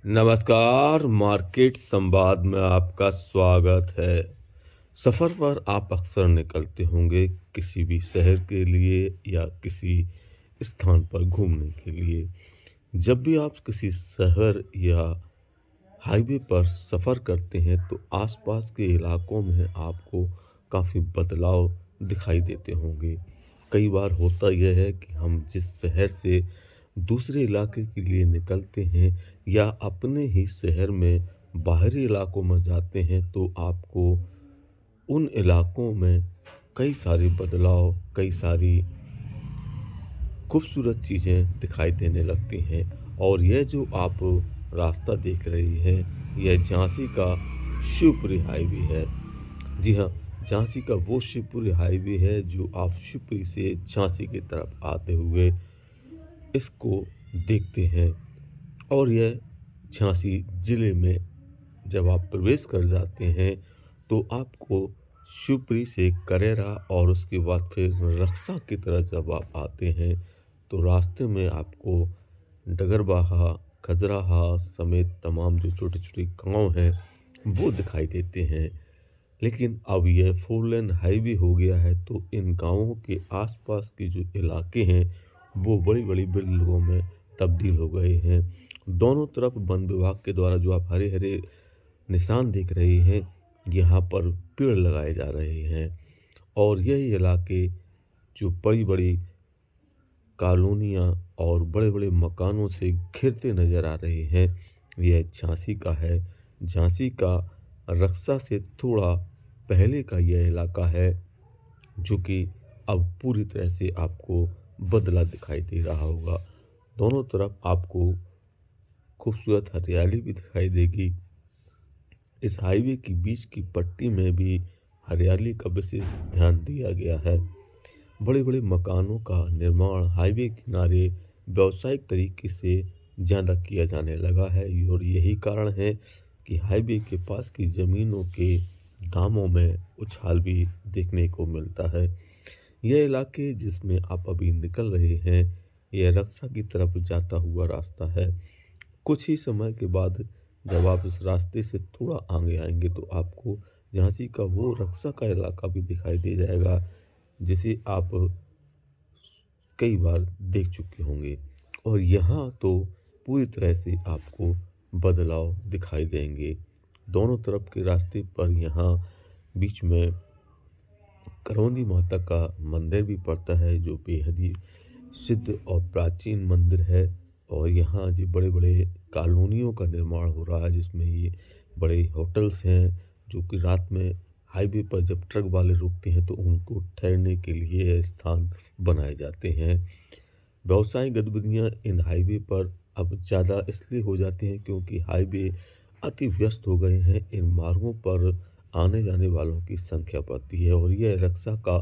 नमस्कार, मार्केट संवाद में आपका स्वागत है। सफ़र पर आप अक्सर निकलते होंगे किसी भी शहर के लिए या किसी स्थान पर घूमने के लिए। जब भी आप किसी शहर या हाईवे पर सफ़र करते हैं तो आसपास के इलाकों में आपको काफ़ी बदलाव दिखाई देते होंगे। कई बार होता यह है कि हम जिस शहर से दूसरे इलाके के लिए निकलते हैं या अपने ही शहर में बाहरी इलाकों में जाते हैं तो आपको उन इलाकों में कई सारे बदलाव, कई सारी खूबसूरत चीज़ें दिखाई देने लगती हैं। और यह जो आप रास्ता देख रही हैं, यह झांसी का शिवपुरी हाईवे है। जी हाँ, झांसी का वो शिवपुरी हाईवे है जो आप शिवपुरी से झांसी की तरफ आते हुए इसको देखते हैं। और यह झांसी ज़िले में जब आप प्रवेश कर जाते हैं तो आपको शिवपुरी से करेरा और उसके बाद फिर रक्सा की तरफ जब आप आते हैं तो रास्ते में आपको डगरबाहा, खजराहा समेत तमाम जो छोटे-छोटे गाँव हैं वो दिखाई देते हैं। लेकिन अब यह 4 लेन हाईवे हो गया है तो इन गाँवों के आसपास के जो इलाके हैं वो बड़ी-बड़ी बिल्डिंगों में तब्दील हो गए हैं। दोनों तरफ वन विभाग के द्वारा जो आप हरे-हरे निशान देख रहे हैं, यहाँ पर पेड़ लगाए जा रहे हैं। और यही इलाके जो बड़ी-बड़ी कॉलोनियाँ और बड़े-बड़े मकानों से घिरते नज़र आ रहे हैं, यह झांसी का है। झांसी का रक्सा से थोड़ा पहले का यह इलाका है जो कि अब पूरी तरह से आपको बदला दिखाई दे रहा होगा। दोनों तरफ आपको खूबसूरत हरियाली भी दिखाई देगी। इस हाईवे की बीच की पट्टी में भी हरियाली का विशेष ध्यान दिया गया है। बड़े-बड़े मकानों का निर्माण हाईवे किनारे व्यावसायिक तरीके से ज़्यादा किया जाने लगा है और यही कारण है कि हाईवे के पास की ज़मीनों के दामों में उछाल भी देखने को मिलता है। यह इलाके जिसमें आप अभी निकल रहे हैं, यह रक्सा की तरफ जाता हुआ रास्ता है। कुछ ही समय के बाद जब आप इस रास्ते से थोड़ा आगे आएँगे तो आपको झांसी का वो रक्सा का इलाका भी दिखाई दे जाएगा, जिसे आप कई बार देख चुके होंगे। और यहाँ तो पूरी तरह से आपको बदलाव दिखाई देंगे। दोनों तरफ के रास्ते पर यहाँ बीच में करौंदी माता का मंदिर भी पड़ता है जो बेहद ही सिद्ध और प्राचीन मंदिर है। और यहाँ जो बड़े-बड़े कॉलोनियों का निर्माण हो रहा है जिसमें ये बड़े होटल्स हैं जो कि रात में हाईवे पर जब ट्रक वाले रुकते हैं तो उनको ठहरने के लिए ये स्थान बनाए जाते हैं। व्यावसायिक गतिविधियाँ इन हाईवे पर अब ज़्यादा इसलिए हो जाती हैं क्योंकि हाईवे अति व्यस्त हो गए हैं। इन मार्गों पर आने जाने वालों की संख्या बढ़ती है और यह रक्सा का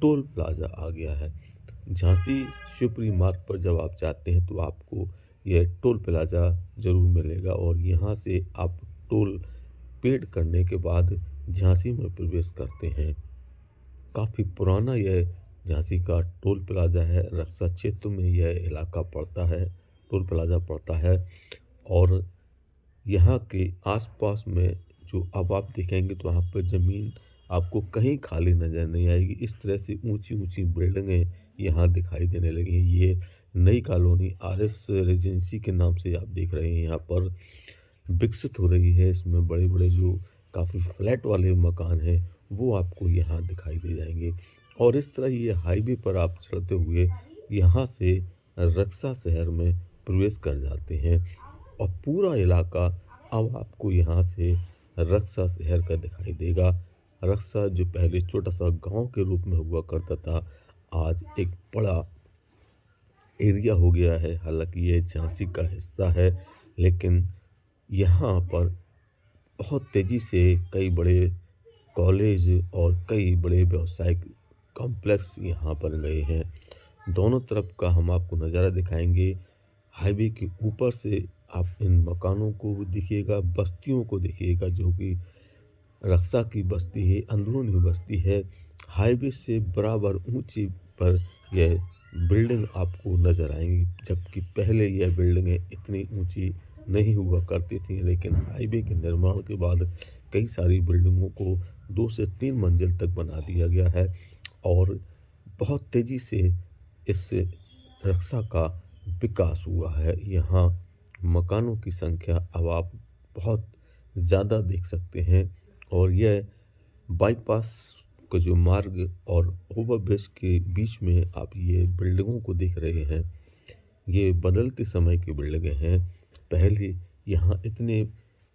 टोल प्लाज़ा आ गया है। झांसी शिवपुरी मार्ग पर जब आप जाते हैं तो आपको यह टोल प्लाज़ा ज़रूर मिलेगा और यहाँ से आप टोल पेड करने के बाद झांसी में प्रवेश करते हैं। काफ़ी पुराना यह झांसी का टोल प्लाज़ा है। रक्सा क्षेत्र में यह इलाका पड़ता है, टोल प्लाज़ा पड़ता है। और यहाँ के आसपास में जो अब आप देखेंगे तो वहाँ पर ज़मीन आपको कहीं खाली नज़र नहीं आएगी। इस तरह से ऊंची-ऊंची बिल्डिंगें यहाँ दिखाई देने लगी हैं। ये नई कॉलोनी आरएस रेजेंसी के नाम से आप देख रहे हैं यहाँ पर विकसित हो रही है। इसमें बड़े-बड़े जो काफ़ी फ्लैट वाले मकान हैं वो आपको यहाँ दिखाई दे जाएंगे। और इस तरह ये हाईवे पर आप चलते हुए यहाँ से रक्सा शहर में प्रवेश कर जाते हैं और पूरा इलाका अब आपको यहाँ से रक्सा शहर का दिखाई देगा। रक्सा जो पहले छोटा सा गांव के रूप में हुआ करता था, आज एक बड़ा एरिया हो गया है। हालांकि ये झांसी का हिस्सा है, लेकिन यहाँ पर बहुत तेज़ी से कई बड़े कॉलेज और कई बड़े व्यावसायिक कॉम्प्लेक्स यहाँ बन गए हैं। दोनों तरफ का हम आपको नज़ारा दिखाएंगे। हाईवे के ऊपर से आप इन मकानों को देखिएगा, बस्तियों को देखिएगा जो कि रक्सा की बस्ती है, अंदरूनी बस्ती है। हाईवे से बराबर ऊंची पर यह बिल्डिंग आपको नज़र आएंगी, जबकि पहले यह बिल्डिंगें इतनी ऊंची नहीं हुआ करती थी, लेकिन हाईवे के निर्माण के बाद कई सारी बिल्डिंगों को 2 से 3 मंजिल तक बना दिया गया है और बहुत तेज़ी से इस रक्षा का विकास हुआ है। यहाँ मकानों की संख्या अब आप बहुत ज़्यादा देख सकते हैं और यह बाईपास का जो मार्ग और ओवरब्रिज के बीच में आप ये बिल्डिंगों को देख रहे हैं, ये बदलते समय की बिल्डिंगें हैं। पहले यहाँ इतने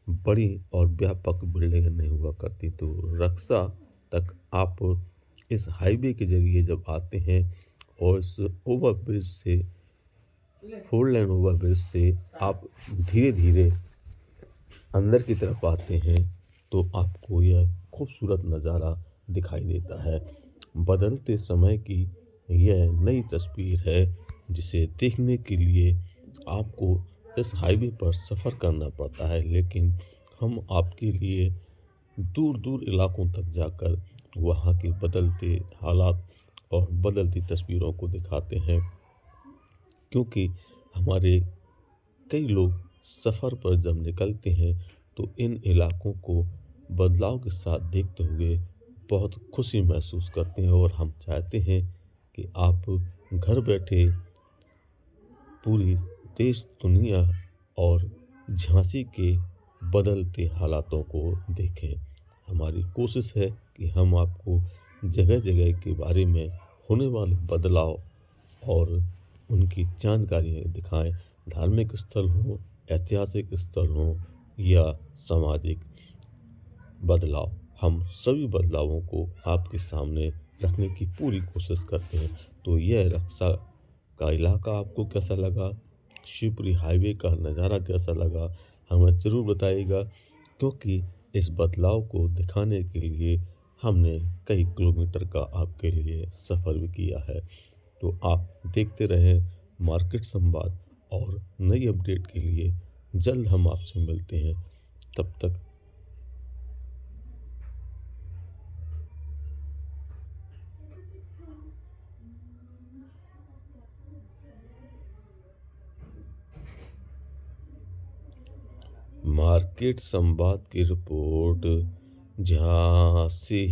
बड़ी और व्यापक बिल्डिंगें नहीं हुआ करती, तो रक्षा तक आप इस हाईवे के ज़रिए जब आते हैं और इस ओवरब्रिज से 4 लेन ओवरब्रिज से आप धीरे-धीरे अंदर की तरफ आते हैं, तो आपको यह खूबसूरत नज़ारा दिखाई देता है। बदलते समय की यह नई तस्वीर है, जिसे देखने के लिए आपको इस हाईवे पर सफ़र करना पड़ता है, लेकिन हम आपके लिए दूर-दूर इलाकों तक जाकर वहाँ के बदलते हालात और बदलती तस्वीरों को दिखाते हैं, क्योंकि हमारे कई लोग सफ़र पर जब निकलते हैं तो इन इलाकों को बदलाव के साथ देखते हुए बहुत खुशी महसूस करते हैं और हम चाहते हैं कि आप घर बैठे पूरी देश दुनिया और झांसी के बदलते हालातों को देखें। हमारी कोशिश है कि हम आपको जगह-जगह के बारे में होने वाले बदलाव और उनकी जानकारियाँ दिखाएँ। धार्मिक स्थल हों, ऐतिहासिक स्थल हों या सामाजिक बदलाव, हम सभी बदलावों को आपके सामने रखने की पूरी कोशिश करते हैं। तो यह रक्षा का इलाका आपको कैसा लगा? शिवपुरी हाईवे का नज़ारा कैसा लगा? हमें ज़रूर बताइएगा, क्योंकि इस बदलाव को दिखाने के लिए हमने कई किलोमीटर का आपके लिए सफ़र भी किया है। तो आप देखते रहें मार्केट संवाद और नई अपडेट के लिए जल्द हम आपसे मिलते हैं। तब तक मार्केट संवाद की रिपोर्ट झांसी।